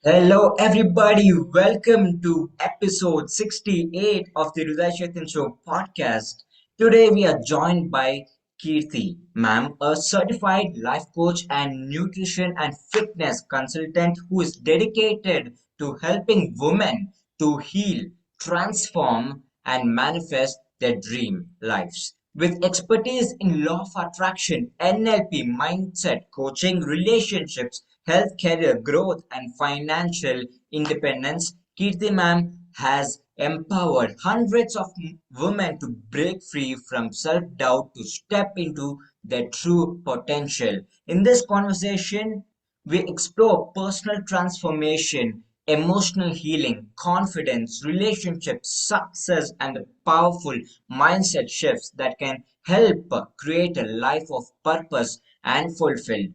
Hello, everybody. Welcome to episode 68 of the Hrudai podcast. Today, we are joined by Kirthi, ma'am, a certified life coach and nutrition and fitness consultant who is dedicated to helping women to heal, transform, and manifest their dream lives. With expertise in law of attraction, NLP, mindset, coaching, relationships, health, career growth, and financial independence, Kirti ma'am has empowered hundreds of women to break free from self doubt to step into their true potential. In this conversation, we explore personal transformation, emotional healing, confidence, relationships, success, and the powerful mindset shifts that can help create a life of purpose and fulfilled.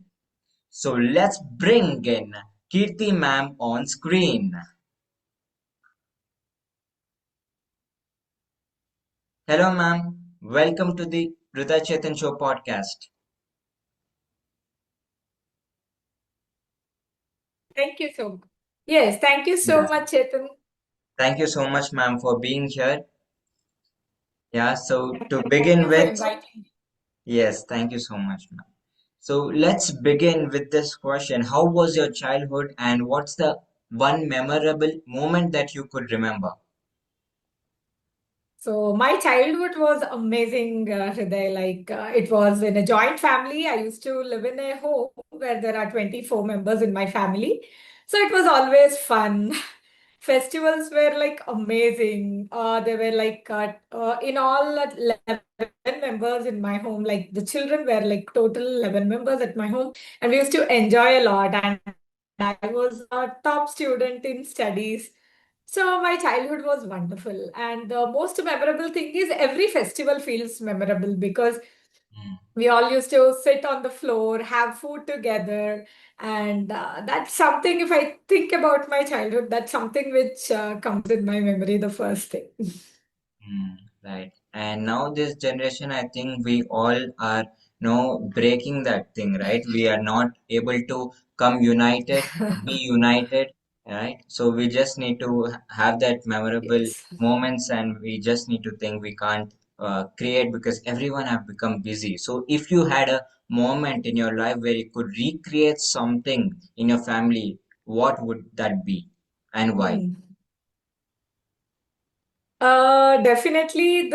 So let's bring in Kirti ma'am on screen. Hello ma'am, welcome to the Hrudai Chetan Show podcast. Thank you so much. Yes, thank you so Yes. much, Chetan. Thank you so much ma'am for being here. Yeah, so to Thank begin you for with, inviting. yes, thank you so much ma'am. So let's begin with this question. How was your childhood and what's the one memorable moment that you could remember? So my childhood was amazing, Hrudai. It was in a joint family. I used to live in a home where there are 24 members in my family. So it was always fun. Festivals were like amazing. They were in all 11 members in my home. Like the children were like total 11 members at my home. And we used to enjoy a lot. And I was a top student in studies. So my childhood was wonderful. And the most memorable thing is every festival feels memorable because Mm, we all used to sit on the floor, have food together. And that's something, if I think about my childhood, that's something which comes in my memory the first thing. right. And now this generation, I think we all are breaking that thing, right? We are not able to come united, be united, right? So we just need to have that memorable Yes. moments, and we just need to think we can't create because everyone have become busy. So if you had a moment in your life where you could recreate something in your family, what would that be and why? Hmm. Definitely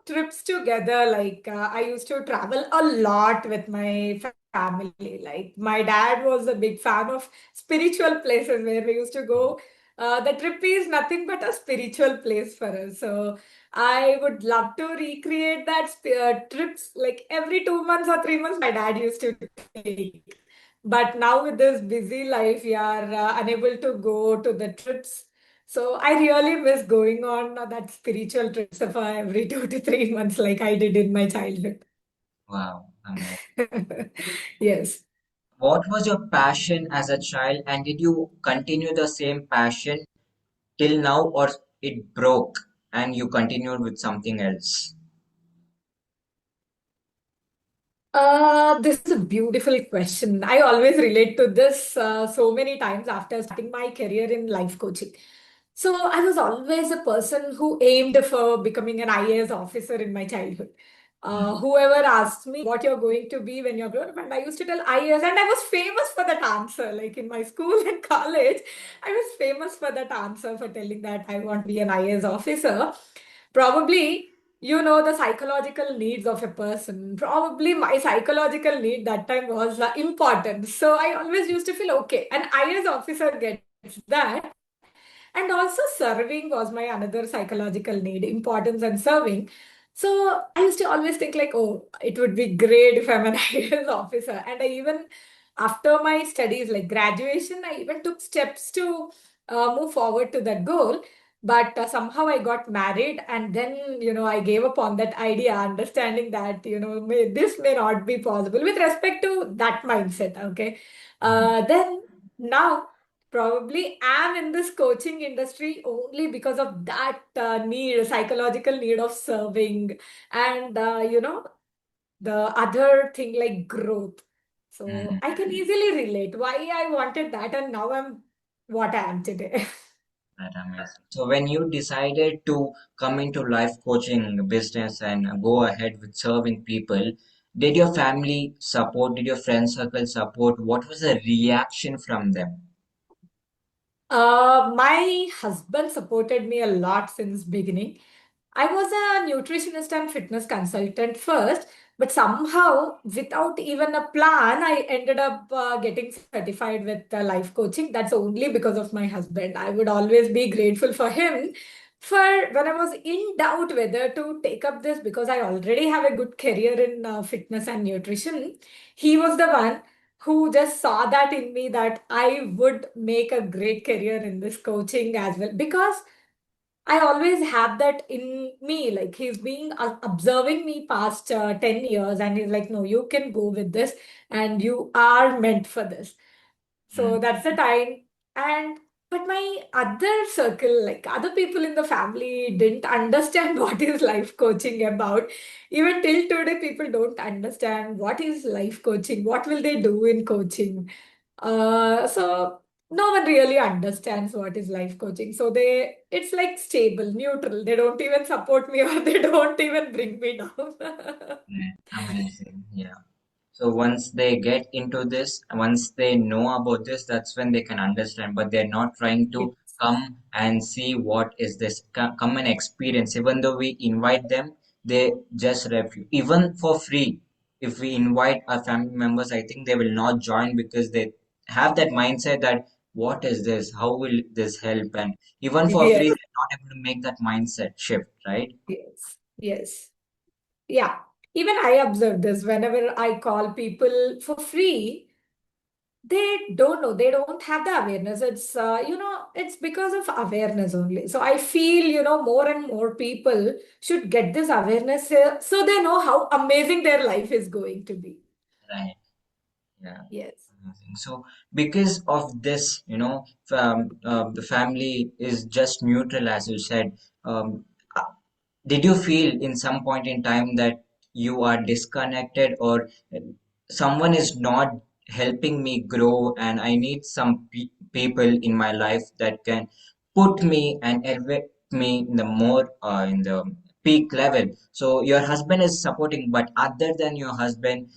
trips together. I used to travel a lot with my family. Like my dad was a big fan of spiritual places where we used to go. The trip is nothing but a spiritual place for us. So I would love to recreate that trips like every 2 months or 3 months. My dad used to take. But now with this busy life, we are unable to go to the trips. So I really miss going on that spiritual trips of every 2 to 3 months, like I did in my childhood. Wow, amazing. Yes. What was your passion as a child, and did you continue the same passion till now, or it broke and you continued with something else? This is a beautiful question. I always relate to this so many times after starting my career in life coaching. So I was always a person who aimed for becoming an IAS officer in my childhood. Mm, Whoever asked me what you're going to be when you're grown up, and I used to tell IAS, and I was famous for that answer. Like in my school and college, I was famous for that answer for telling that I want to be an IAS officer. Probably the psychological needs of a person. Probably my psychological need that time was important. So I always used to feel okay. An IAS officer gets that. And also serving was my another psychological need, importance and serving. So I used to always think like, oh, it would be great if I'm an IAS officer. And I even, after my studies, like graduation, I even took steps to move forward to that goal. But somehow I got married, and then I gave up on that idea, understanding that this may not be possible with respect to that mindset. Okay, mm, then now probably am in this coaching industry only because of that need, psychological need of serving, and the other thing like growth. So I mm. can easily relate why I wanted that, and now I'm what I am today. Right, amazing. So when you decided to come into life coaching business and go ahead with serving people, did your family support? Did your friend circle support? What was the reaction from them? My husband supported me a lot since beginning. I was a nutritionist and fitness consultant first, but somehow, without even a plan, I ended up getting certified with life coaching. That's only because of my husband. I would always be grateful for him for when I was in doubt whether to take up this because I already have a good career in fitness and nutrition. He was the one who just saw that in me that I would make a great career in this coaching as well because I always have that in me. Like he's been observing me past 10 years and he's like, no, you can go with this and you are meant for this. So Mm, that's the time. And but my other circle, like other people in the family, didn't understand what is life coaching about. Even till today, people don't understand what is life coaching, what will they do in coaching. So no one really understands what is life coaching. So it's like stable, neutral. They don't even support me or they don't even bring me down. right. Amazing. Yeah. So once they get into this, once they know about this, that's when they can understand. But they're not trying Yes. to come and see what is this, come and experience. Even though we invite them, they just refuse. Even for free, if we invite our family members, I think they will not join because they have that mindset that what is this? How will this help? And even for free, Yes. they're not able to make that mindset shift, right? Yes. Yes. Yeah, even I observe this whenever I call people for free, they don't know, they don't have the awareness. It's because of awareness only. So I feel, more and more people should get this awareness so they know how amazing their life is going to be. Right. Yeah. Yes. Amazing. So, because of this, the family is just neutral, as you said. Uh, did you feel in some point in time that you are disconnected or someone is not helping me grow and I need some people in my life that can put me and elevate me in the more in the peak level? So your husband is supporting, but other than your husband,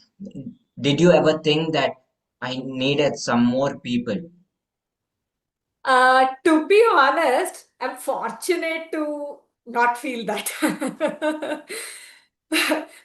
did you ever think that I needed some more people? To be honest, I'm fortunate to not feel that.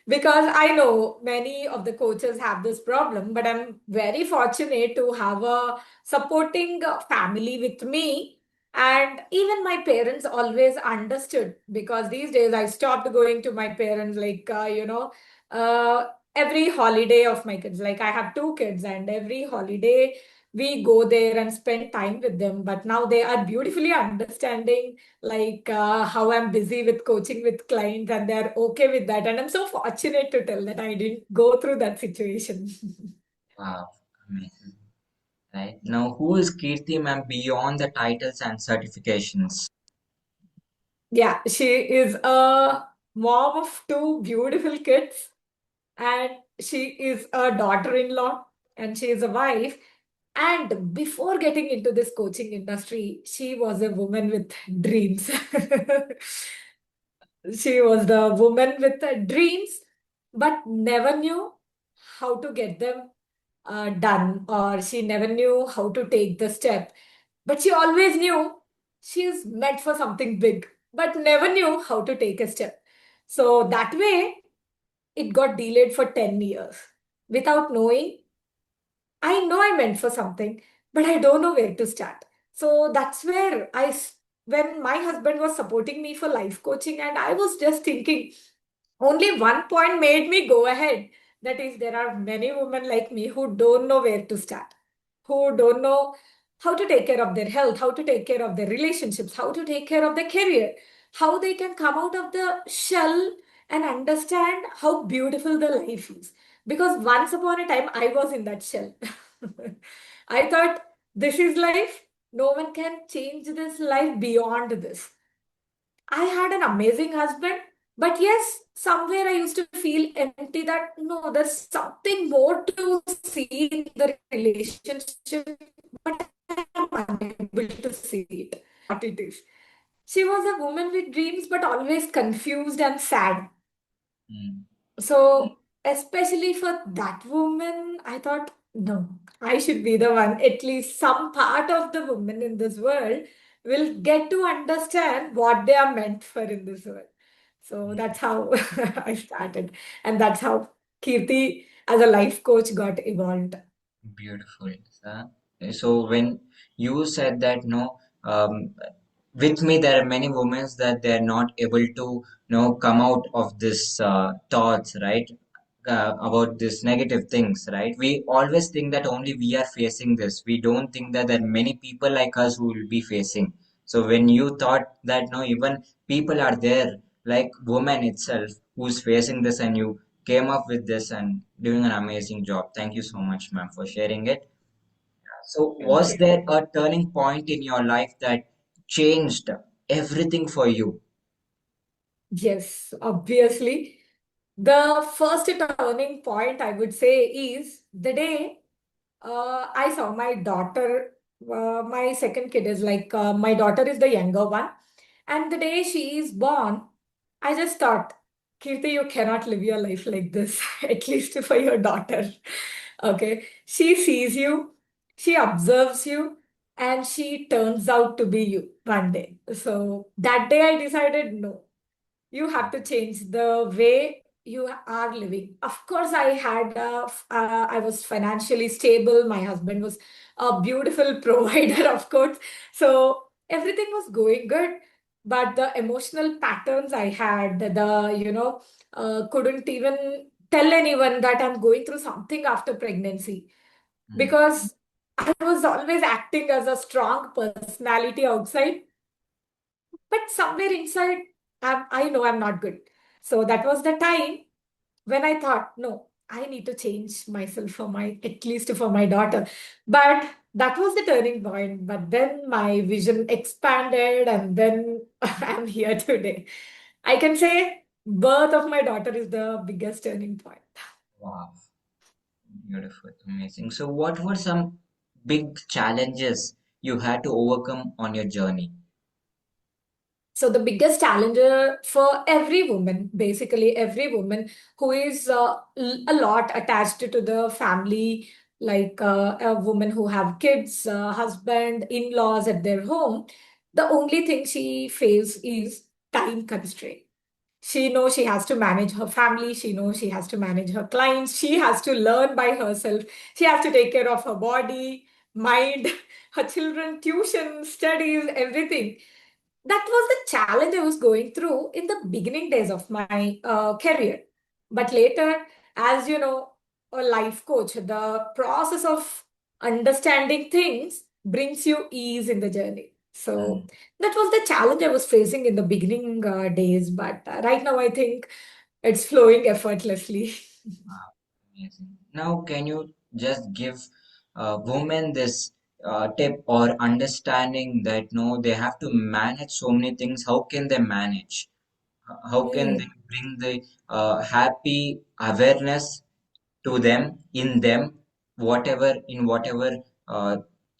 Because I know many of the coaches have this problem, but I'm very fortunate to have a supporting family with me. And even my parents always understood because these days I stopped going to my parents, like, uh, every holiday of my kids. Like, I have two kids, and every holiday we go there and spend time with them. But now they are beautifully understanding, like, how I'm busy with coaching with clients, and they're okay with that. And I'm so fortunate to tell that I didn't go through that situation. Wow, amazing. Right now, who is Kirti ma'am beyond the titles and certifications? Yeah, she is a mom of two beautiful kids, and she is a daughter-in-law, and she is a wife. And before getting into this coaching industry, she was a woman with dreams. She was the woman with dreams, but never knew how to get them done, or she never knew how to take the step. But she always knew she is meant for something big, but never knew how to take a step. So that way, it got delayed for 10 years without knowing. I know I meant for something, but I don't know where to start. So that's where when my husband was supporting me for life coaching, and I was just thinking, only one point made me go ahead. That is, there are many women like me who don't know where to start, who don't know how to take care of their health, how to take care of their relationships, how to take care of their career, how they can come out of the shell and understand how beautiful the life is. Because once upon a time, I was in that shell. I thought, this is life. No one can change this life beyond this. I had an amazing husband, but yes, somewhere I used to feel empty that no, there's something more to see in the relationship, but I'm unable able to see it. What it is. She was a woman with dreams, but always confused and sad. mm, So, especially for that woman, I thought, no, I should be the one. At least some part of the women in this world will get to understand what they are meant for in this world. So mm. that's how I started. And that's how Kirti as a life coach got evolved. Beautiful. So when you said that, no, with me there are many women that they are not able to, come out of this thoughts, right? About this negative things, right? We always think that only we are facing this. We don't think that there are many people like us who will be facing. So when you thought that, no, even people are there, like woman itself, who's facing this, and you came up with this and doing an amazing job. Thank you so much, ma'am, for sharing it. So, Thank was you. there a turning point in your life that changed everything for you? Yes, obviously. The first turning point I would say is the day I saw my daughter. My second kid is like my daughter is the younger one. And the day she is born, I just thought, Kirti, you cannot live your life like this, at least for your daughter. Okay. She sees you, she observes you, and she turns out to be you one day. So that day I decided, no, you have to change the way you are living. Of course, I was financially stable. My husband was a beautiful provider, of course. So everything was going good. But the emotional patterns I had, couldn't even tell anyone that I'm going through something after pregnancy Mm, because I was always acting as a strong personality outside, but somewhere inside, I know I'm not good. So that was the time when I thought, no, I need to change myself for at least for my daughter. But that was the turning point. But then my vision expanded, and then I'm here today. I can say birth of my daughter is the biggest turning point. wow, beautiful, amazing. So, what were some big challenges you had to overcome on your journey? So the biggest challenger for every woman, basically every woman who is a lot attached to the family, like a woman who have kids, husband, in-laws at their home, the only thing she faces is time constraint. She knows she has to manage her family. She knows she has to manage her clients. She has to learn by herself. She has to take care of her body, mind, her children, tuition, studies, everything. That was the challenge I was going through in the beginning days of my career. But later, as you know, a life coach, the process of understanding things brings you ease in the journey. So Mm, that was the challenge I was facing in the beginning days. But right now, I think it's flowing effortlessly. wow, amazing. Now, can you just give women this tip or understanding that, no, they have to manage so many things? How can they manage? How can they Hmm. bring the happy awareness to them, in them, whatever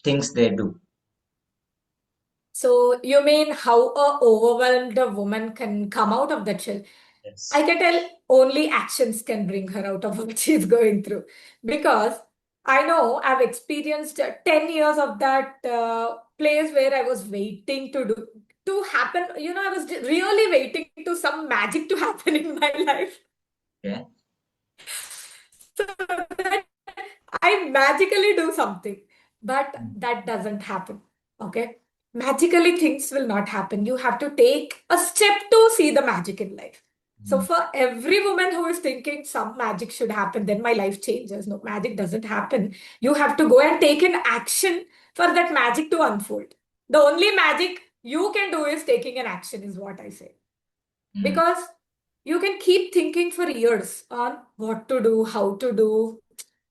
things they do? So you mean how a overwhelmed woman can come out of that shell? I Yes. can tell only actions can bring her out of what she's going through. Because I know I've experienced 10 years of that place where I was waiting to happen. I was really waiting to some magic to happen in my life. Okay. So that I magically do something, but Mm, that doesn't happen. Okay. Magically, things will not happen. You have to take a step to see the magic in life. So, mm, for every woman who is thinking some magic should happen, then my life changes. No, magic doesn't happen. You have to go and take an action for that magic to unfold. The only magic you can do is taking an action, is what I say. mm, Because you can keep thinking for years on what to do, how to do,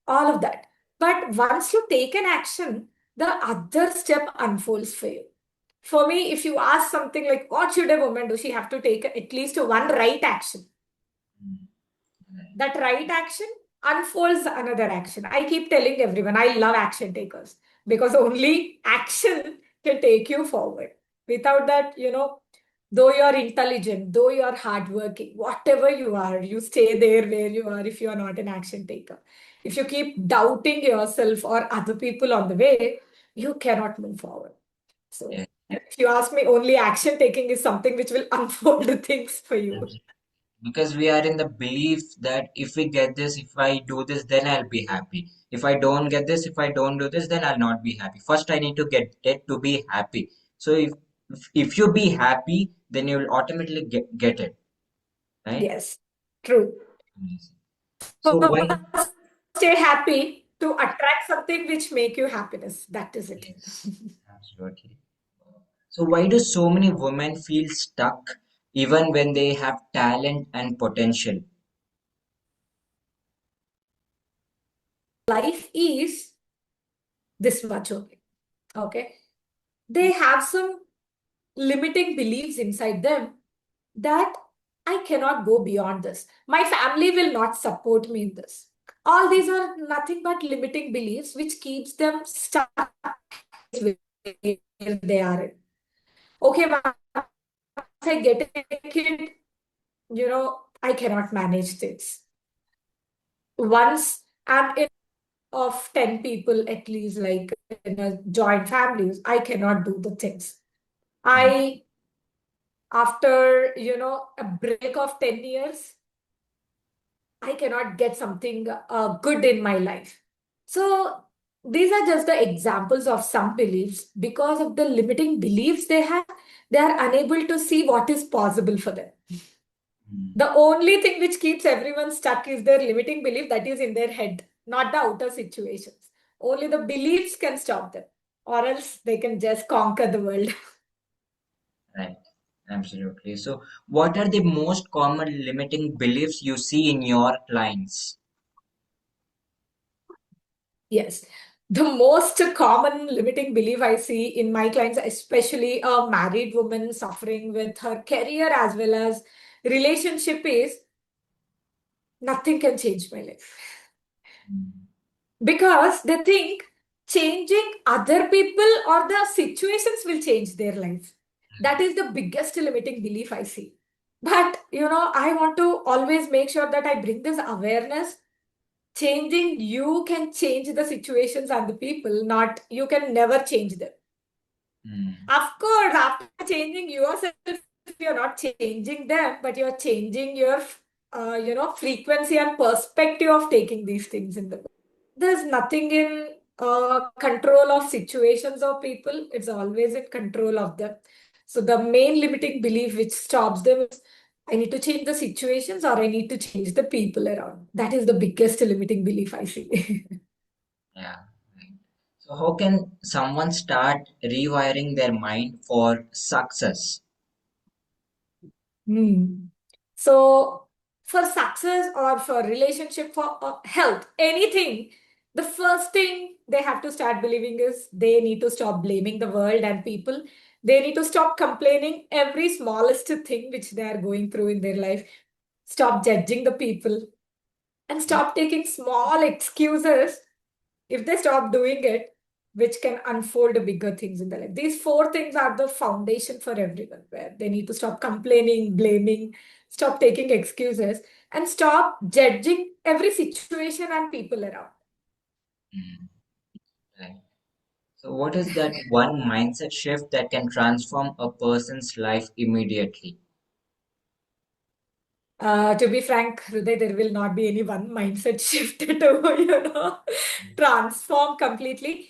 all of that. But once you take an action, the other step unfolds for you. For me, if you ask something like, what should a woman do? She have to take at least one right action. mm. Right. That right action unfolds another action. I keep telling everyone, I love action takers because only action can take you forward. Without that, though you're intelligent, though you're hardworking, whatever you are, you stay there where you are if you're not an action taker. If you keep doubting yourself or other people on the way, you cannot move forward. Yeah. So, if you ask me, only action taking is something which will unfold the things for you. Because we are in the belief that if we get this, if I do this, then I'll be happy. If I don't get this, if I don't do this, then I'll not be happy. First, I need to get it to be happy. So if you be happy, then you'll automatically get it, right? Yes, true. Amazing. So why? First, stay happy to attract something which make you happiness. That is it. Yes, absolutely. So why do so many women feel stuck even when they have talent and potential? Life is this much only. Okay. They have some limiting beliefs inside them that I cannot go beyond this. My family will not support me in this. All these are nothing but limiting beliefs which keeps them stuck where they are in. Okay, once I get a kid, I cannot manage this. Once I'm in of 10 people at least, like in a joint families, I cannot do the things. Mm, I, after, a break of 10 years, I cannot get something good in my life. So these are just the examples of some beliefs. Because of the limiting beliefs they have, they are unable to see what is possible for them. mm. The only thing which keeps everyone stuck is their limiting belief that is in their head, not the outer situations. Only the beliefs can stop them, or else they can just conquer the world. Right, absolutely. So, what are the most common limiting beliefs you see in your clients? Yes. The most common limiting belief I see in my clients, especially a married woman suffering with her career as well as relationship, is nothing can change my life. Mm, Because they think changing other people or the situations will change their life. That is the biggest limiting belief I see. But, I want to always make sure that I bring this awareness. Changing you can change the situations and the people, not you can never change them. mm, Of course, after changing yourself, you're not changing them, but you're changing your, frequency and perspective of taking these things in the world. There's nothing in control of situations or people. It's always in control of them. So the main limiting belief which stops them is I need to change the situations or I need to change the people around. That is the biggest limiting belief I see. yeah. Right. So, how can someone start rewiring their mind for success? Hmm. So, for success or for relationship, for health, anything, the first thing they have to start believing is they need to stop blaming the world and people. They need to stop complaining every smallest thing which they are going through in their life. Stop judging the people and Mm, stop taking small excuses. If they stop doing it, which can unfold the bigger things in their life. These four things are the foundation for everyone, where they need to stop complaining, blaming, stop taking excuses, and stop judging every situation and people around. mm, right. So, what is that one mindset shift that can transform a person's life immediately? To be frank, Hrudai, there will not be any one mindset shift to, transform completely.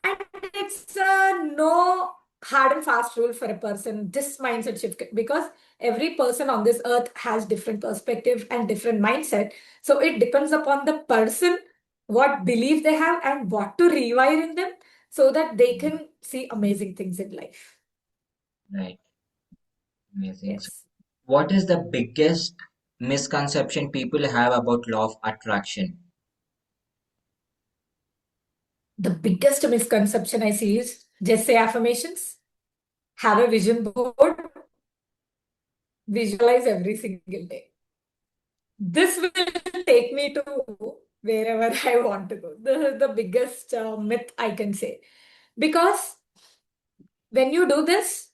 And it's no hard and fast rule for a person, this mindset shift, because every person on this earth has different perspective and different mindset. So it depends upon the person, what belief they have and what to rewire in them so that they Mm, can see amazing things in life. right, amazing. So, Yes. what is the biggest misconception people have about law of attraction? The biggest misconception I see is just say affirmations, have a vision board, visualize every single day. This will take me to wherever I want to go. This is the biggest myth I can say. Because When you do this,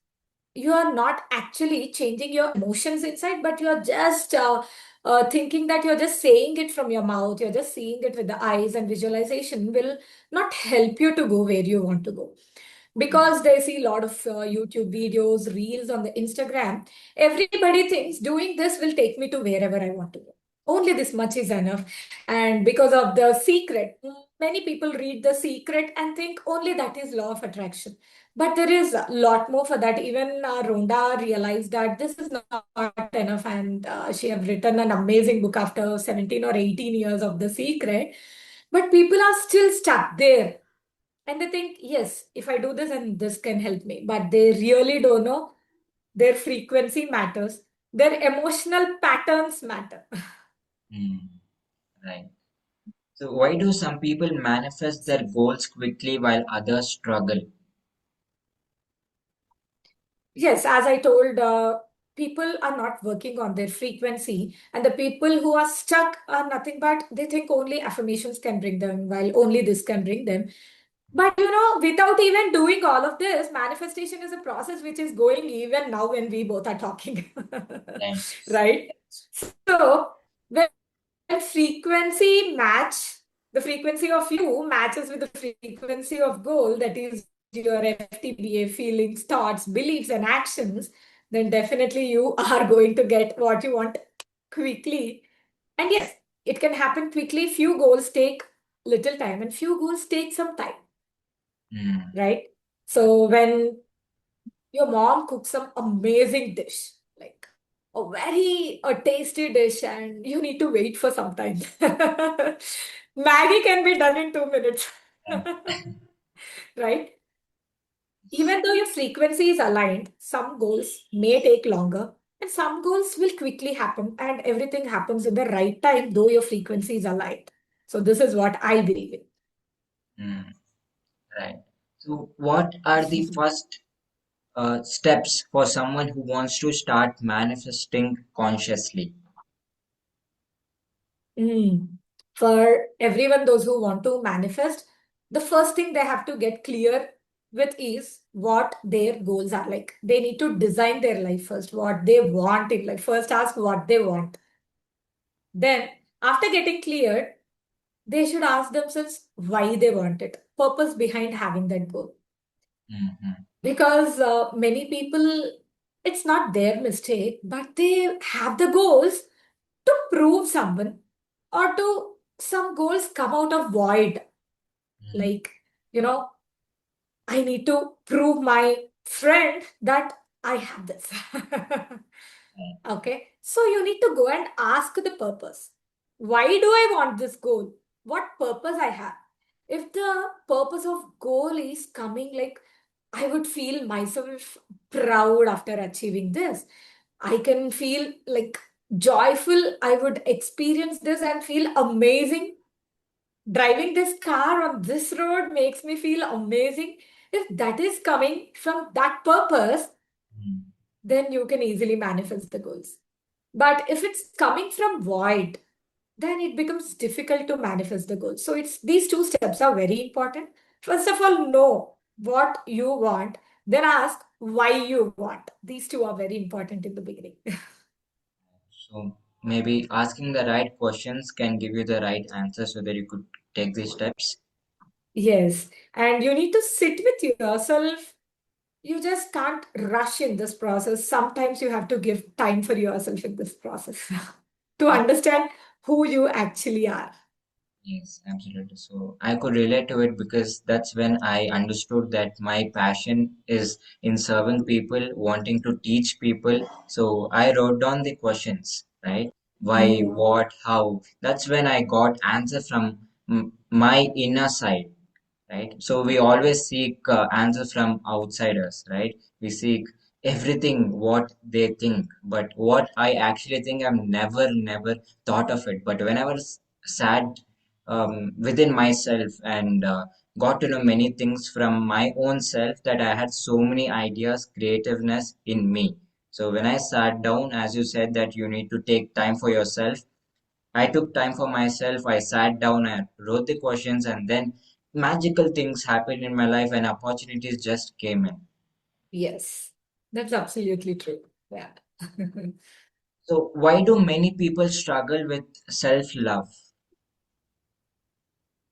you are not actually changing your emotions inside, but you're just thinking that you're just saying it from your mouth, you're just seeing it with the eyes, and visualization will not help you to go where you want to go. Because they see a lot of YouTube videos, reels on the Instagram, everybody thinks doing this will take me to wherever I want to go. Only this much is enough. And because of the secret, many people read the secret and think only that is law of attraction. But there is a lot more for that. Even Rhonda realized that this is not enough, and she have written an amazing book after 17 or 18 years of the secret. But people are still stuck there, and they think, yes, if I do this and this can help me, but they really don't know their frequency matters, their emotional patterns matter. Mm, right. So why do some people manifest their goals quickly while others struggle? Yes, as I told, people are not working on their frequency, and the people who are stuck are nothing but they think only affirmations can bring them, while only this can bring them. But without even doing all of this, manifestation is a process which is going even now when we both are talking. Right. Right? So, when frequency match, the frequency of you matches with the frequency of goal, that is your FTBA, feelings, thoughts, beliefs, and actions, then definitely you are going to get what you want quickly. And yes, it can happen quickly. Few goals take little time, and few goals take some time, Mm, right? So when your mom cooks some amazing dish, like a tasty dish, and you need to wait for some time. Maggie can be done in 2 minutes. right. Right? Even though your frequency is aligned, some goals may take longer, and some goals will quickly happen, and everything happens in the right time, though your frequency is aligned. So this is what I believe Mm, right. So what are the first steps for someone who wants to start manifesting consciously? in. For everyone, those who want to manifest, the first thing they have to get clear with is what their goals are. Like, they need to design their life first, what they want in life. First, ask what they want. Then, after getting cleared, they should ask themselves why they want it, purpose behind having that goal. Mm-hmm. Because many people, it's not their mistake, but they have the goals to prove someone, or to some goals come out of void. Mm, Like, you know, I need to prove my friend that I have this. right. Okay. So you need to go and ask the purpose. Why do I want this goal? What purpose I have? If the purpose of goal is coming, like, I would feel myself proud after achieving this. I can feel like joyful. I would experience this and feel amazing. Driving this car on this road makes me feel amazing. If that is coming from that purpose, Mm, then you can easily manifest the goals. But if it's coming from void, then it becomes difficult to manifest the goals. So it's these two steps are very important. First of all, know what you want, then ask why you want. These two are very important in the beginning. so maybe asking the right questions can give you the right answer so that you could take these steps. Yes. And you need to sit with yourself. You just can't rush in this process. Sometimes you have to give time for yourself in this process to understand who you actually are. Yes, absolutely. So I could relate to it because that's when I understood that my passion is in serving people, wanting to teach people. So I wrote down the questions, right? Why, Mm. what, how. That's when I got answer from my inner side, right? So we always seek answers from outsiders, right? We seek everything what they think, but what I actually think, I've never thought of it. But when I was sat within myself and got to know many things from my own self, that I had so many ideas, creativeness in me. So when I sat down, as you said, that you need to take time for yourself, I took time for myself. I sat down and wrote the questions, and then magical things happened in my life and opportunities just came in. Yes, that's absolutely true. Yeah. So, why do many people struggle with self-love?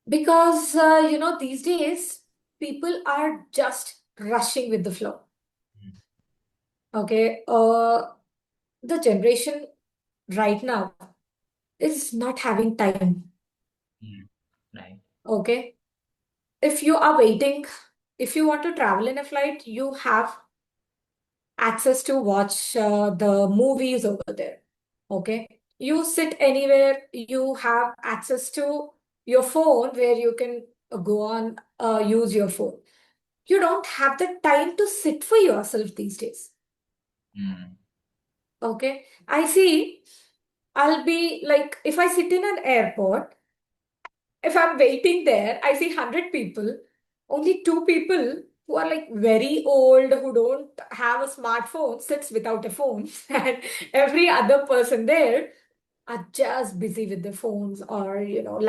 Because, these days people are just rushing with the flow. Okay. The generation right now is not having time. Mm, right. Okay. If you are waiting, if you want to travel in a flight, you have access to watch the movies over there. Okay. You sit anywhere, you have access to your phone where you can go on, use your phone. You don't have the time to sit for yourself these days. Mm, Okay. I see, I'll be like, if I sit in an airport, if I'm waiting there, I see 100 people, only two people who are like very old, who don't have a smartphone, sits without a phone, and every other person there are just busy with their phones or,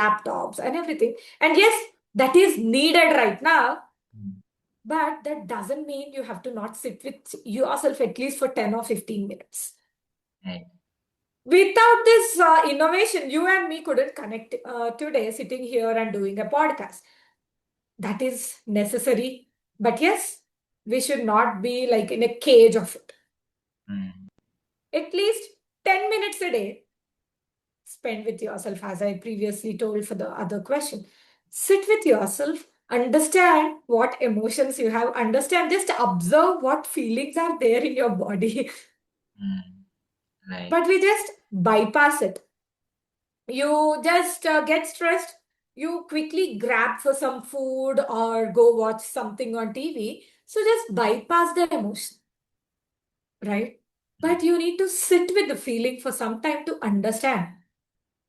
laptops and everything. And yes, that is needed right now, mm, but that doesn't mean you have to not sit with yourself at least for 10 or 15 minutes. right. Without this innovation, you and me couldn't connect today sitting here and doing a podcast. That is necessary. But yes, we should not be like in a cage of it. Mm, At least 10 minutes a day spend with yourself, as I previously told for the other question. Sit with yourself, understand what emotions you have, understand, just observe what feelings are there in your body. mm, right. But we just bypass it. You just get stressed, you quickly grab for some food or go watch something on TV. So just bypass the emotion, right? Mm, But you need to sit with the feeling for some time to understand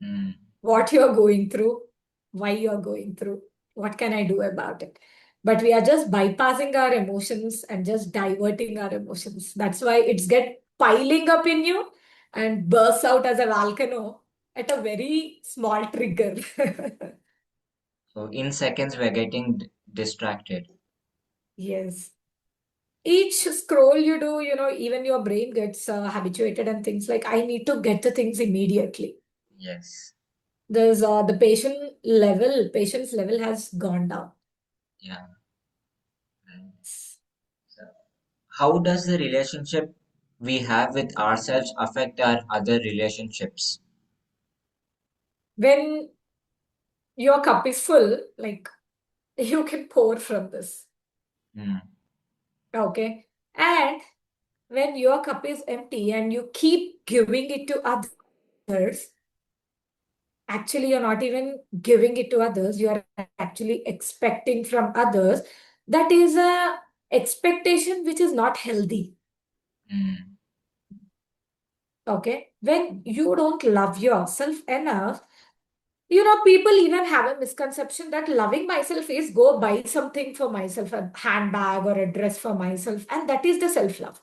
mm, what you're going through, why you're going through, what can I do about it. But we are just bypassing our emotions and just diverting our emotions. That's why it's get piling up in you and bursts out as a volcano at a very small trigger. so, in seconds, we're getting distracted. Yes. Each scroll you do, even your brain gets habituated and things like, I need to get the things immediately. Yes. There's the patience level has gone down. Yeah. Right. So, how does the relationship we have with ourselves affect our other relationships? When your cup is full, like you can pour from this. Mm, Okay. And when your cup is empty and you keep giving it to others, actually, you're not even giving it to others, you are actually expecting from others. That is a expectation which is not healthy. mm, Okay. When you don't love yourself enough, people even have a misconception that loving myself is go buy something for myself, a handbag or a dress for myself, and that is the self love.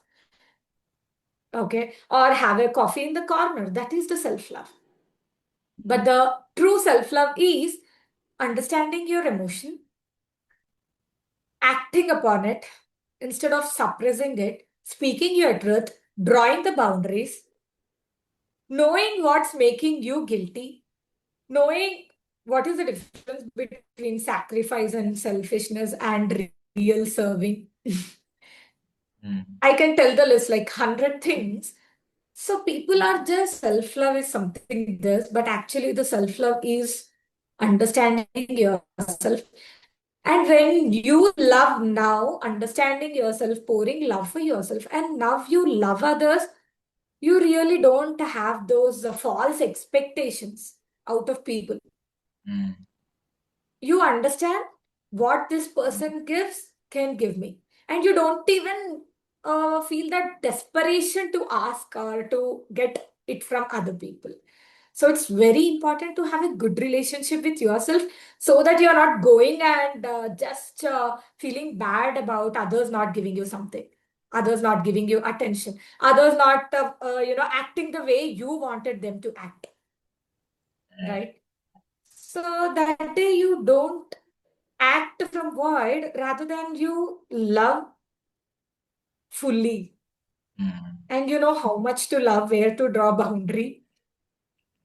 Okay. Or have a coffee in the corner, that is the self love. But mm, the true self love is understanding your emotion, acting upon it instead of suppressing it, speaking your truth, drawing the boundaries, knowing what's making you guilty, knowing what is the difference between sacrifice and selfishness and real serving. mm, I can tell the list like 100 things. So people are just self love is something this, but actually the self love is understanding yourself. And when you love now, understanding yourself, pouring love for yourself, and now you love others, you really don't have those false expectations out of people. mm, You understand what this person gives can give me. And you don't even feel that desperation to ask or to get it from other people. So it's very important to have a good relationship with yourself so that you're not going and just feeling bad about others not giving you something, others not giving you attention, others not acting the way you wanted them to act, right. right? So that day you don't act from void, rather than you love fully. Mm. And you know how much to love, where to draw boundary,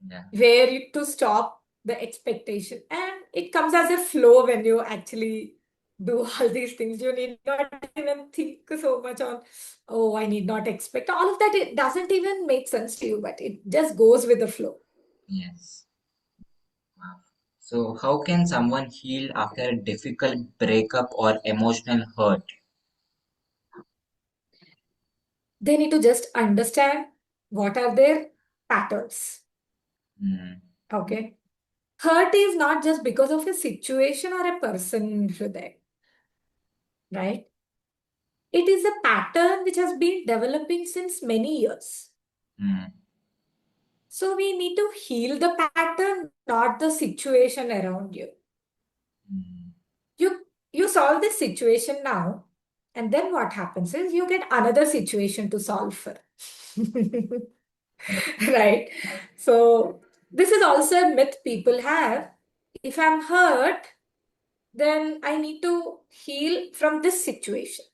Yeah. to stop the expectation. And it comes as a flow when you actually do all these things. You need not even think so much on, oh, I need not expect. All of that, it doesn't even make sense to you, but it just goes with the flow. Yes. Wow. So, how can someone heal after a difficult breakup or emotional hurt? They need to just understand what are their patterns. Mm. Okay. Hurt is not just because of a situation or a person, Hruday, right? It is a pattern which has been developing since many years. Mm. So we need to heal the pattern, not the situation around you. Mm. You solve this situation now, and then what happens is you get another situation to solve for. Right? So this is also a myth people have. If I'm hurt, then I need to heal from this situation.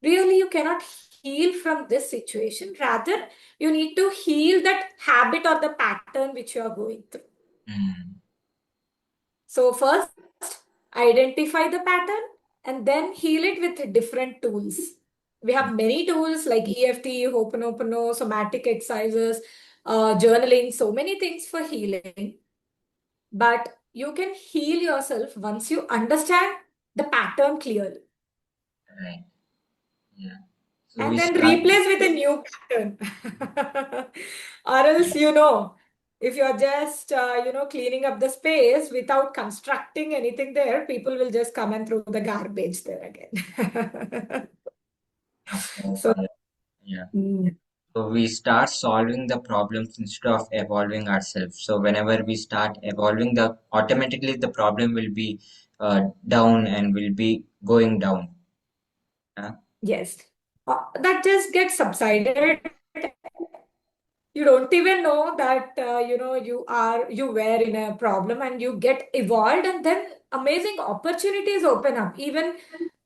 Really, you cannot heal from this situation. Rather, you need to heal that habit or the pattern which you are going through. Mm. So, first, identify the pattern and then heal it with different tools. We have many tools like EFT, Ho'oponopono, somatic exercises, journaling, so many things for healing. But you can heal yourself once you understand the pattern clearly Right. Yeah. So we and then start. replace with a new pattern. Or else, if you're just, cleaning up the space without constructing anything there, people will just come and throw the garbage there again. Okay. So, Yeah. Yeah. mm, So we start solving the problems instead of evolving ourselves. So whenever we start evolving, the automatically the problem will be down and will be going down. Yeah. yes, that just gets subsided. You don't even know that you were in a problem and you get evolved, and then amazing opportunities open up. Even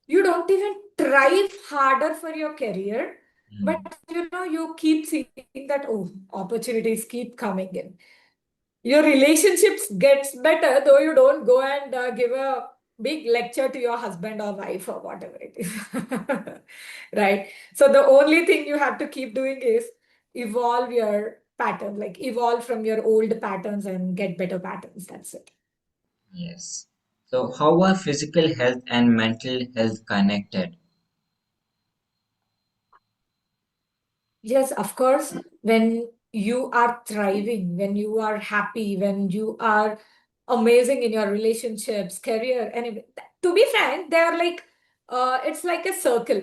you don't even try harder for your career, but Mm. you keep seeing that, oh, opportunities keep coming in. Your relationships gets better, though you don't go and give a big lecture to your husband or wife or whatever it is. Right? So the only thing you have to keep doing is evolve your pattern, like evolve from your old patterns and get better patterns. That's it. Yes. So how are physical health and mental health connected? Yes, of course. When you are thriving, when you are happy, when you are amazing in your relationships, career, and to be frank, they are like, it's like a circle.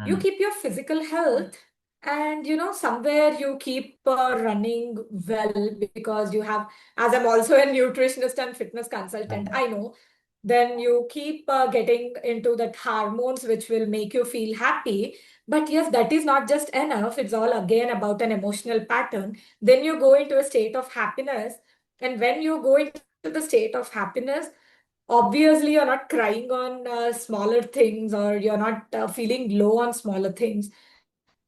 You Mm. keep your physical health, and somewhere you keep running well because you have, as I'm also a nutritionist and fitness consultant, I know. Then you keep getting into that hormones which will make you feel happy. But yes, that is not just enough. It's all again about an emotional pattern. Then you go into a state of happiness, and when you go into the state of happiness, obviously you're not crying on smaller things, or you're not feeling low on smaller things.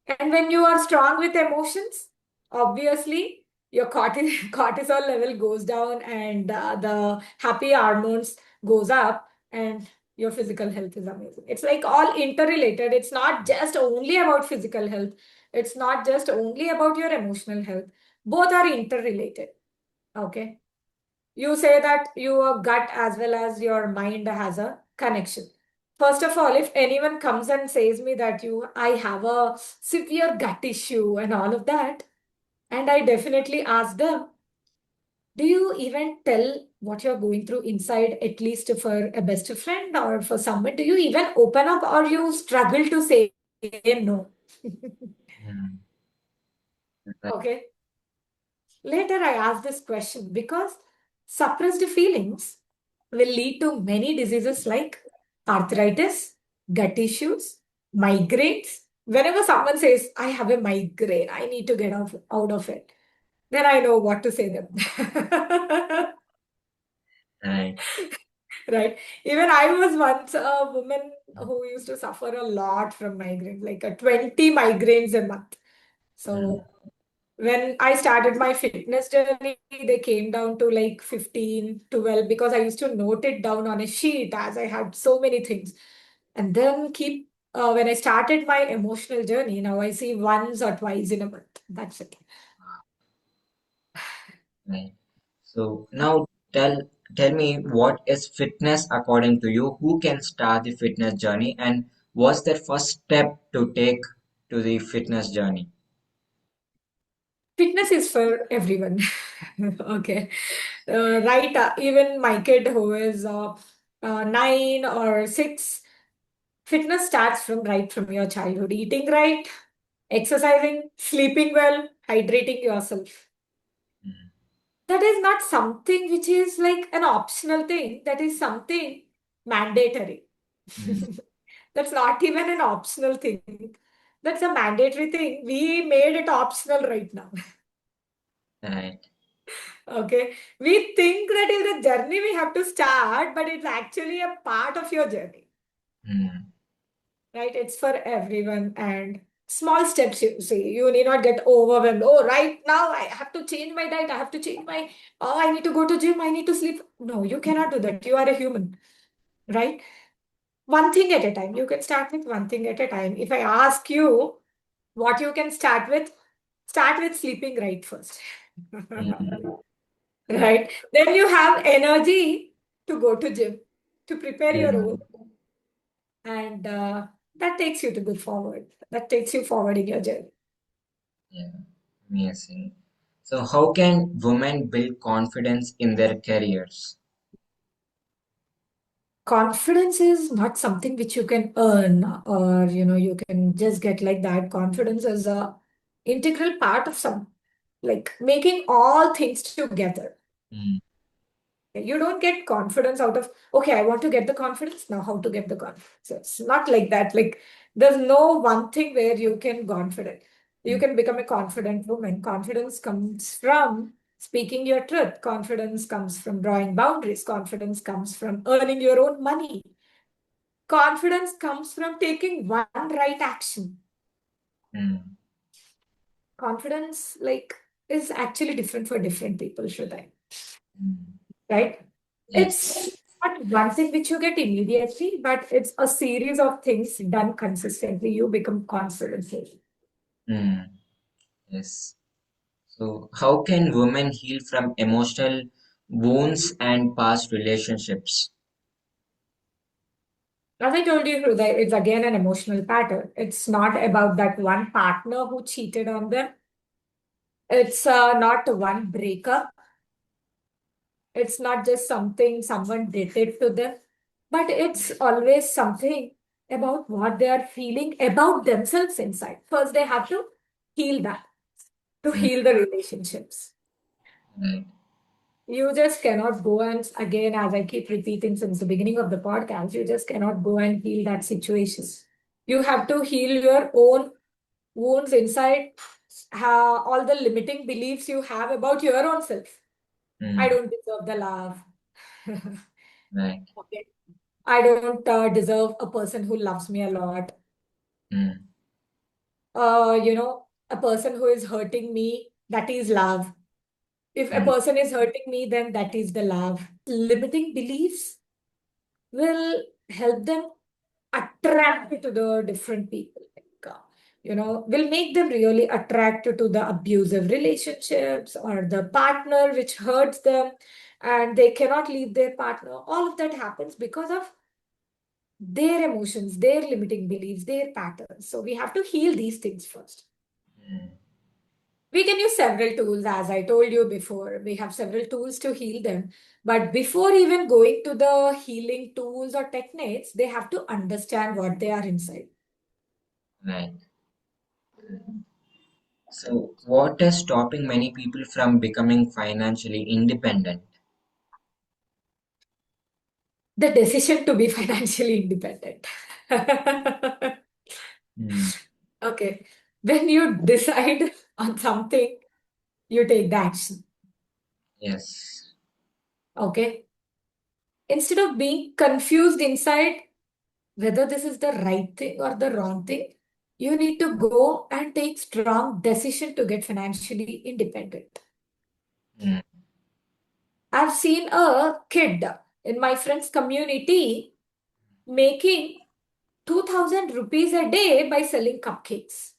And when you are strong with emotions, obviously your cortisol level goes down, and the happy hormones goes up, and your physical health is amazing. It's like all interrelated. It's not just only about physical health. It's not just only about your emotional health. Both are interrelated. Okay. You say that your gut as well as your mind has a connection. First of all, if anyone comes and says me that I have a severe gut issue and all of that, and I definitely ask them, do you even tell what you're going through inside, at least for a best friend or for someone? Do you even open up, or you struggle to say no? Mm. Right. Okay. Later, I asked this question because suppressed feelings will lead to many diseases like arthritis, gut issues, migraines. Whenever someone says, I have a migraine, I need to get out of it, then I know what to say them. Right. right? Even I was once a woman who used to suffer a lot from migraines, like a 20 migraines a month. Mm, So when I started my fitness journey, they came down to like 15, 12 because I used to note it down on a sheet as I had so many things. And then when I started my emotional journey, now I see once or twice in a month. That's it. right. So now tell me, what is fitness according to you? Who can start the fitness journey, and what's their first step to take to the fitness journey? Fitness is for everyone. Okay. Right. Even my kid who is 9 or 6, fitness starts from your childhood. Eating right, exercising, sleeping well, hydrating yourself. Mm, That is not something which is like an optional thing. That is something mandatory. mm, That's not even an optional thing. That's a mandatory thing. We made it optional right now. right. Okay. We think that is the journey we have to start, but it's actually a part of your journey, Mm, right? It's for everyone and small steps you see. You need not get overwhelmed. Oh, right now I have to change my diet. I have to change oh, I need to go to gym. I need to sleep. No, you cannot do that. You are a human, right? One thing at a time. You can start with one thing at a time. If I ask you what you can start with sleeping right first. mm, right. Right? Then you have energy to go to gym, to prepare your Mm, own, and that takes you to go forward. That takes you forward in your journey. yeah. Amazing. So how can women build confidence in their careers? Confidence is not something which you can earn or you can just get like that. Confidence is a integral part of some like making all things together. Mm, You don't get confidence out of, okay, I want to get the confidence. Now, how to get the confidence? So it's not like that. Like, there's no one thing where you can confident. You mm, can become a confident woman. Confidence comes from speaking your truth. Confidence comes from drawing boundaries. Confidence comes from earning your own money. Confidence comes from taking one right action. mm, Confidence, like, is actually different for different people, Hrudai. mm. Right? Yes. It's not one thing which you get immediately, but it's a series of things done consistently. You become confident. Mm, yes. So how can women heal from emotional wounds and past relationships? As I told you, Hrudai, it's again an emotional pattern. It's not about that one partner who cheated on them. It's not one breakup. It's not just something someone did it to them, but it's always something about what they are feeling about themselves inside. First, they have to heal that, to Mm, heal the relationships. right. You just cannot go and, again, as I keep repeating since the beginning of the podcast, you just cannot go and heal that situation. You have to heal your own wounds inside, all the limiting beliefs you have about your own self. I Mm, don't deserve the love. right. Okay. I don't deserve a person who loves me a lot. Mm, A person who is hurting me, that is love. If a mm, person is hurting me, then that is the love. Limiting beliefs will help them attract to the different people. Like, will make them really attracted to the abusive relationships or the partner which hurts them and they cannot leave their partner. All of that happens because of their emotions, their limiting beliefs, their patterns. So we have to heal these things first. mm, We can use several tools, as I told you before. We have several tools to heal them. But before even going to the healing tools or techniques, they have to understand what they are inside. right. So what is stopping many people from becoming financially independent? The decision to be financially independent. Mm, Okay. When you decide on something, you take the action. yes. Okay. Instead of being confused inside whether this is the right thing or the wrong thing, you need to go and take strong decision to get financially independent. mm, I've seen a kid in my friend's community making 2000 rupees a day by selling cupcakes.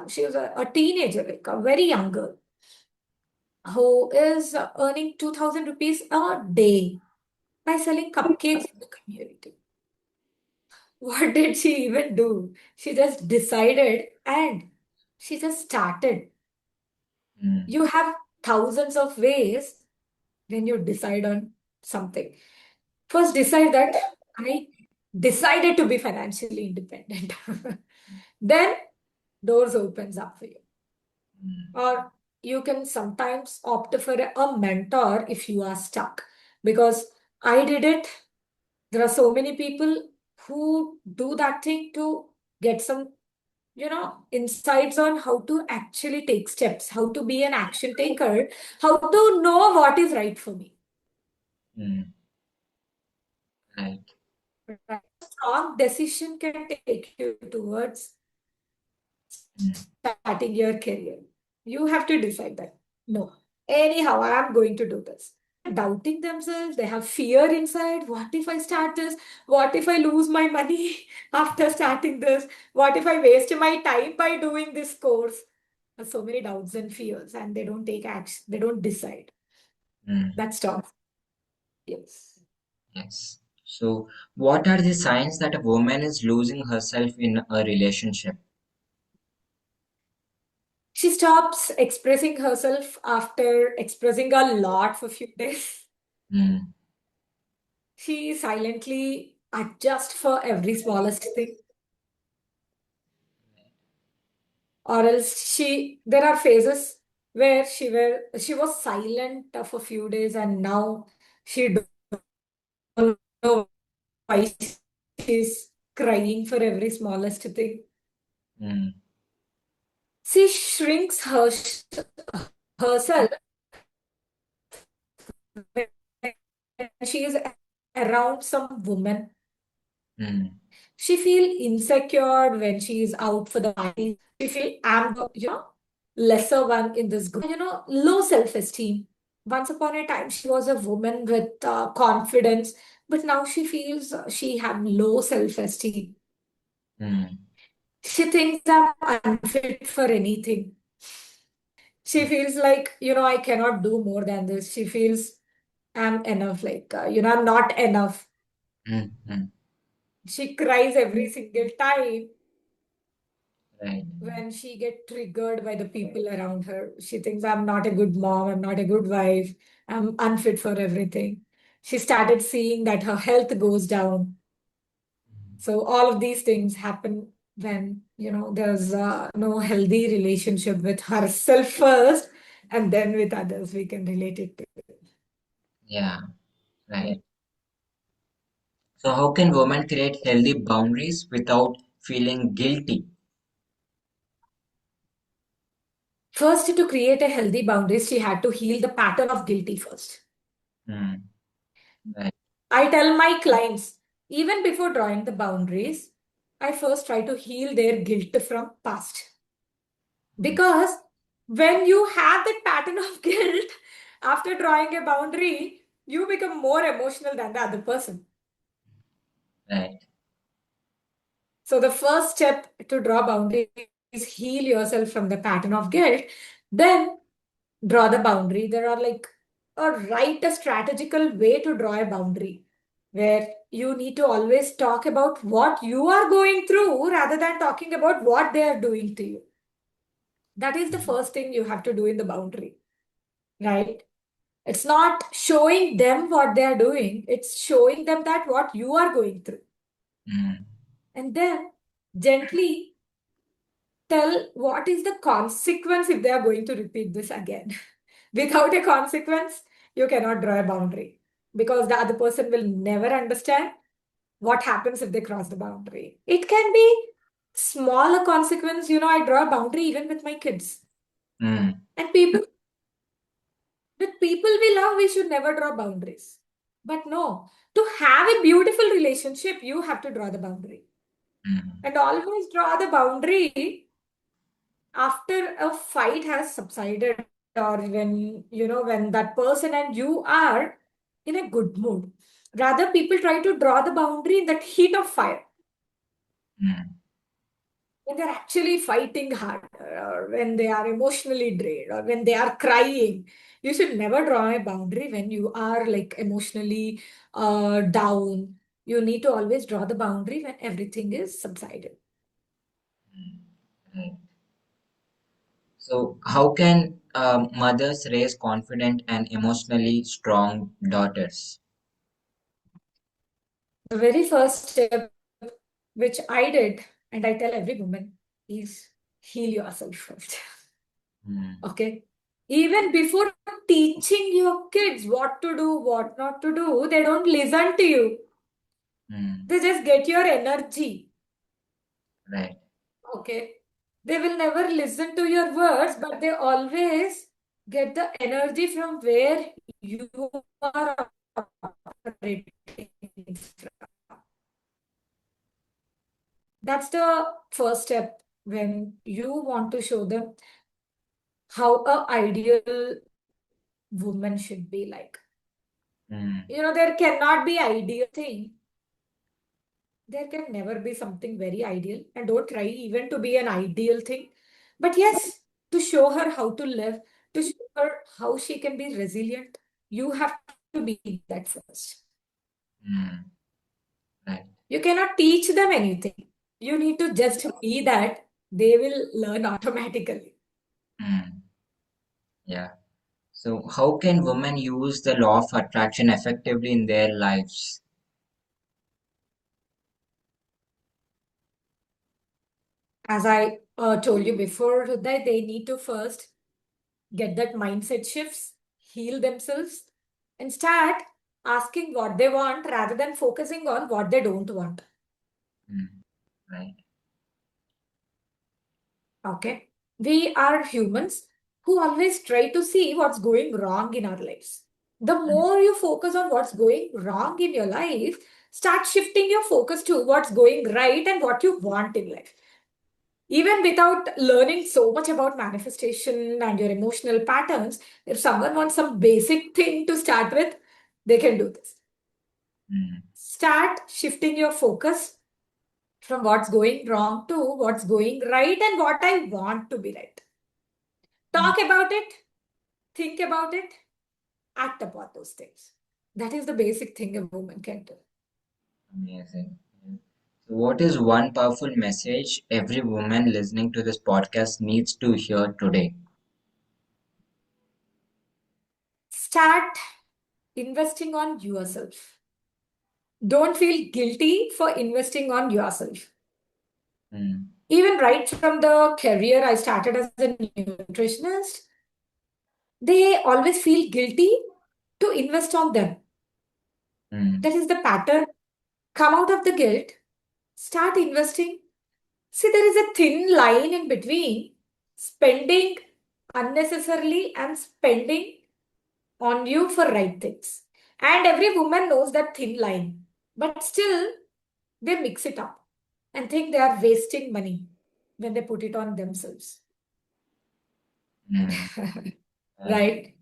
She was a teenager, like a very young girl, who is earning 2000 rupees a day by selling cupcakes in the community. What did she even do? She just decided and she just started. mm, You have thousands of ways when you decide on something. First, decide that I decided to be financially independent. Then doors opens up for you. mm, Or you can sometimes opt for a mentor if you are stuck. Because I did it. There are so many people who do that thing to get some, insights on how to actually take steps, how to be an action taker, how to know what is right for me. mm, right. Right. Strong decision can take you towards Mm, starting your career. You have to decide that. No. Anyhow, I am going to do this. Doubting themselves, they have fear inside. What if I start this? What if I lose my money after starting this? What if I waste my time by doing this course? There's so many doubts and fears, and they don't take action, they don't decide. mm, That stops. Yes. yes. So, what are the signs that a woman is losing herself in a relationship? She stops expressing herself after expressing a lot for a few days. Mm, She silently adjusts for every smallest thing. Or else there are phases where she was silent for a few days and now she don't know why she's crying for every smallest thing. mm, She shrinks herself when she is around some woman. mm, She feel insecure when she is out for the party. She feel I'm the, lesser one in this group. Low self-esteem. Once upon a time, she was a woman with confidence, but now she feels she have low self-esteem. mm, She thinks I'm unfit for anything. She feels like, I cannot do more than this. She feels I'm enough, like, I'm not enough. mm, mm, She cries every single time right. when she get triggered by the people around her. She thinks I'm not a good mom, I'm not a good wife, I'm unfit for everything. She started seeing that her health goes down. So all of these things happen when, there's no healthy relationship with herself first, and then with others we can relate it to. Yeah, right. So, how can women create healthy boundaries without feeling guilty? First, to create a healthy boundaries, she had to heal the pattern of guilty first. Mm, right. I tell my clients, even before drawing the boundaries, I first try to heal their guilt from past. Mm, Because when you have that pattern of guilt, after drawing a boundary, you become more emotional than the other person. right. So the first step to draw boundaries is heal yourself from the pattern of guilt. Then draw the boundary. There are like a strategical way to draw a boundary where you need to always talk about what you are going through rather than talking about what they are doing to you. That is the first thing you have to do in the boundary, right? It's not showing them what they are doing, it's showing them that what you are going through. Mm, And then gently tell what is the consequence if they are going to repeat this again. Without a consequence, you cannot draw a boundary because the other person will never understand what happens if they cross the boundary. It can be smaller consequence. I draw a boundary even with my kids. mm, And people With people we love, we should never draw boundaries. But no, to have a beautiful relationship, you have to draw the boundary. Mm, And always draw the boundary after a fight has subsided, or when, when that person and you are in a good mood. Rather, people try to draw the boundary in that heat of fire mm, when they're actually fighting hard, or when they are emotionally drained, or when they are crying. You should never draw a boundary when you are like emotionally down. You need to always draw the boundary when everything is subsided. mm. Right. So, how can mothers raise confident and emotionally strong daughters? The very first step, which I did, and I tell every woman, is heal yourself first. Mm, Okay. Even before teaching your kids what to do, what not to do, they don't listen to you. mm, They just get your energy. right. Okay. They will never listen to your words, but they always get the energy from where you are operating from. That's the first step when you want to show them how a ideal woman should be like. Mm, There cannot be ideal thing. There can never be something very ideal, and don't try even to be an ideal thing. But yes, to show her how to live, to show her how she can be resilient, you have to be that first. mm, right. You cannot teach them anything. You need to just be that. They will learn automatically. Mm, yeah. So, how can women use the law of attraction effectively in their lives? As I told you before, that they need to first get that mindset shifts, heal themselves, and start asking what they want rather than focusing on what they don't want. Mm, right. Okay. We are humans who always try to see what's going wrong in our lives. The Mm, more you focus on what's going wrong in your life, start shifting your focus to what's going right and what you want in life. Even without learning so much about manifestation and your emotional patterns, if someone wants some basic thing to start with, they can do this. mm, Start shifting your focus from what's going wrong to what's going right and what I want to be right. mm, Talk about it, think about it, act upon those things. That is the basic thing a woman can do. amazing. Yeah. So, what is one powerful message every woman listening to this podcast needs to hear today? Start investing on yourself. Don't feel guilty for investing on yourself. Mm, Even right from the career I started as a nutritionist, they always feel guilty to invest on them. mm, That is the pattern. Come out of the guilt, start investing. See, there is a thin line in between spending unnecessarily and spending on you for right things. And every woman knows that thin line. But still, they mix it up and think they are wasting money when they put it on themselves. mm, right. Right?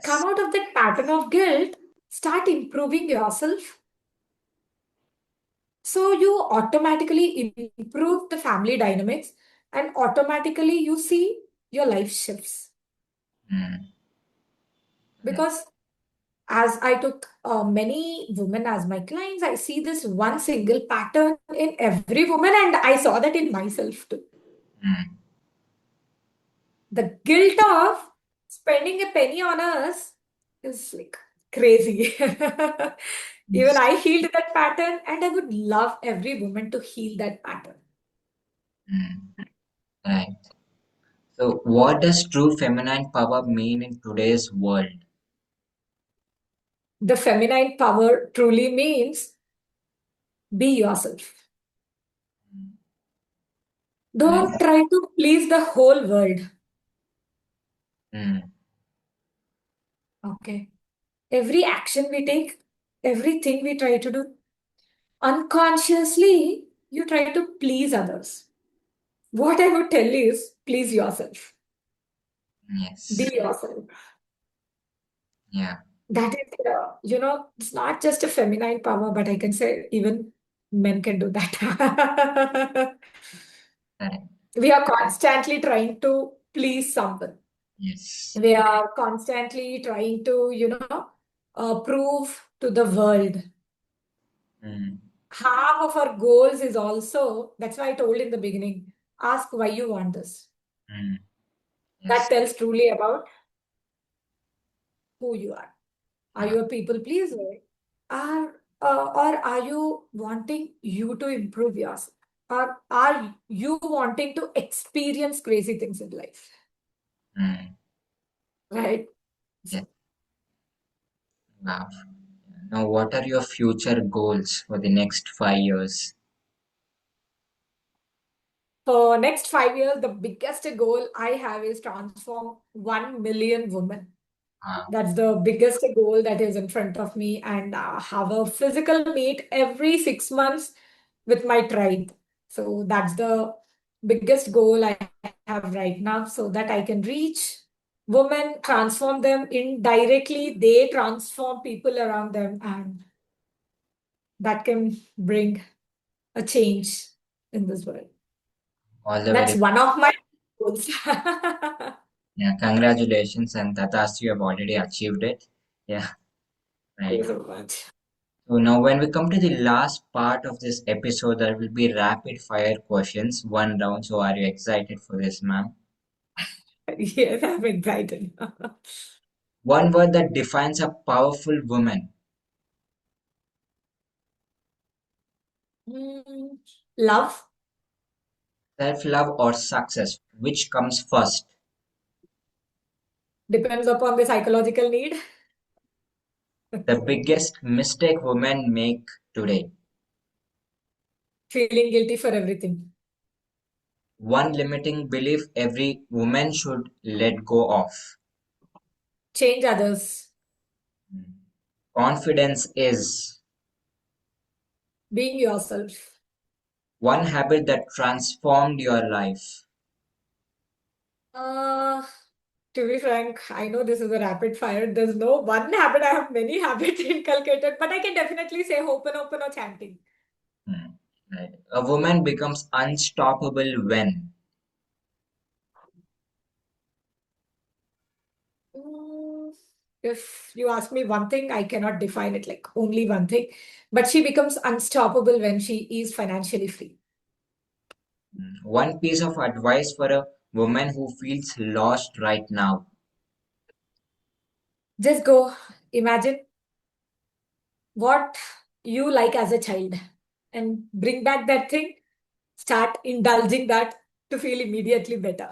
Come Yes. out of that pattern of guilt, start improving yourself. So you automatically improve the family dynamics and automatically you see your life shifts. Mm, right. Because as I took many women as my clients, I see this one single pattern in every woman, and I saw that in myself too. Mm, The guilt of spending a penny on us is like crazy. Even yes. I healed that pattern, and I would love every woman to heal that pattern. Mm, right. So, what does true feminine power mean in today's world? The feminine power truly means be yourself. Right. Don't try to please the whole world. Mm, Okay. Every action we take, everything we try to do, unconsciously, you try to please others. What I would tell you is please yourself. Be Yes. yourself. Yeah. That is, it's not just a feminine power, but I can say even men can do that. Correct. We are constantly trying to please someone. Yes. We are constantly trying to, prove to the world. Mm, Half of our goals is also, that's why I told in the beginning, ask why you want this. mm, That yes. tells truly about who you are. Are Yeah. you a people pleaser? Or are you wanting you to improve yourself? Or are you wanting to experience crazy things in life? Mm, Right? yes. So Wow. Now, what are your future goals for the next 5 years? for next 5 years, the biggest goal I have is transform 1 million women. Wow. That's the biggest goal that is in front of me, and have a physical meet every 6 months with my tribe. So that's the biggest goal I have right now, so that I can reach women, transform them indirectly. They transform people around them, and that can bring a change in this world. All the That's very one of my goals. yeah. Congratulations, and Tatas, you have already achieved it. Yeah. Thank Right. you so much. So now, when we come to the last part of this episode, there will be rapid fire questions, one round. So, are you excited for this, ma'am? Yes, I'm excited. One word that defines a powerful woman. Mm, love Self-love or success, which comes first? depends upon the psychological need. The biggest mistake women make today. Feeling guilty for everything. One limiting belief every woman should let go of. Change others. Confidence is Being yourself. one habit that transformed your life. Uh, to be frank, I know this is a rapid fire. There's no one habit. I have many habits inculcated, but I can definitely say Ho'oponopono chanting. Hmm, right. A woman becomes unstoppable when Mm, if you ask me one thing, I cannot define it like only one thing, but she becomes unstoppable when she is financially free. one piece of advice for a woman who feels lost right now. Just go imagine what you like as a child and bring back that thing, start indulging that to feel immediately better.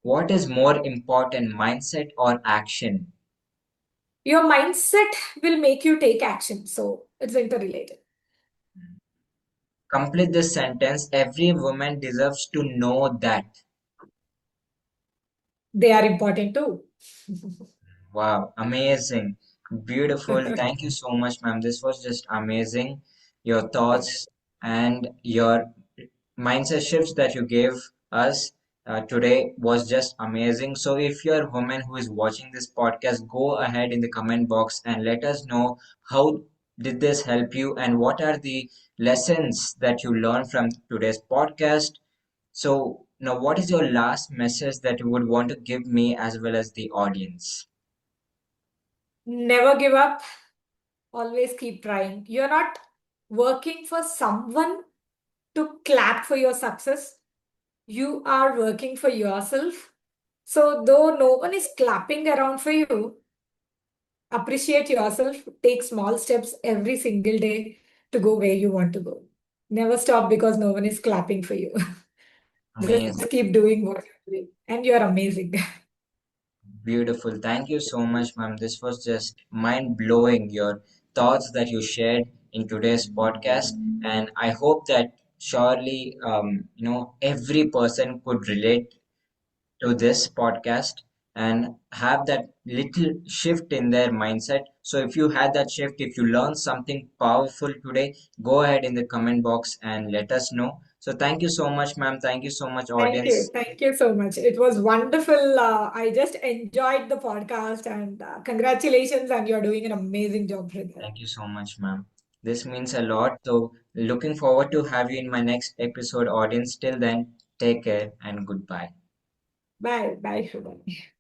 What is more important, mindset or action? Your mindset will make you take action, so it's interrelated. Complete this sentence. Every woman deserves to know that. They are important too. Wow, amazing. Beautiful. Thank you so much, ma'am. This was just amazing. Your thoughts and your mindset shifts that you gave us today was just amazing. So, if you're a woman who is watching this podcast, go ahead in the comment box and let us know how did this help you and what are the lessons that you learned from today's podcast. So, now what is your last message that you would want to give me as well as the audience? Never give up, always keep trying. You're not working for someone to clap for your success, you are working for yourself. So, though no one is clapping around for you, appreciate yourself, take small steps every single day to go where you want to go. Never stop because no one is clapping for you. Amazing. Just keep doing what you're doing, and you're amazing. Beautiful. Thank you so much, ma'am. This was just mind blowing, your thoughts that you shared in today's podcast. And I hope that surely, every person could relate to this podcast. and have that little shift in their mindset. So if you had that shift, if you learned something powerful today, go ahead in the comment box and let us know. So thank you so much, ma'am. Thank you so much, Thank you. audience. Thank you so much. It was wonderful. I just enjoyed the podcast and congratulations, and you're doing an amazing job, Hrudai. Thank you so much, ma'am. This means a lot. So looking forward to have you in my next episode, audience. Till then, take care and goodbye. Bye. Bye, Hrudai.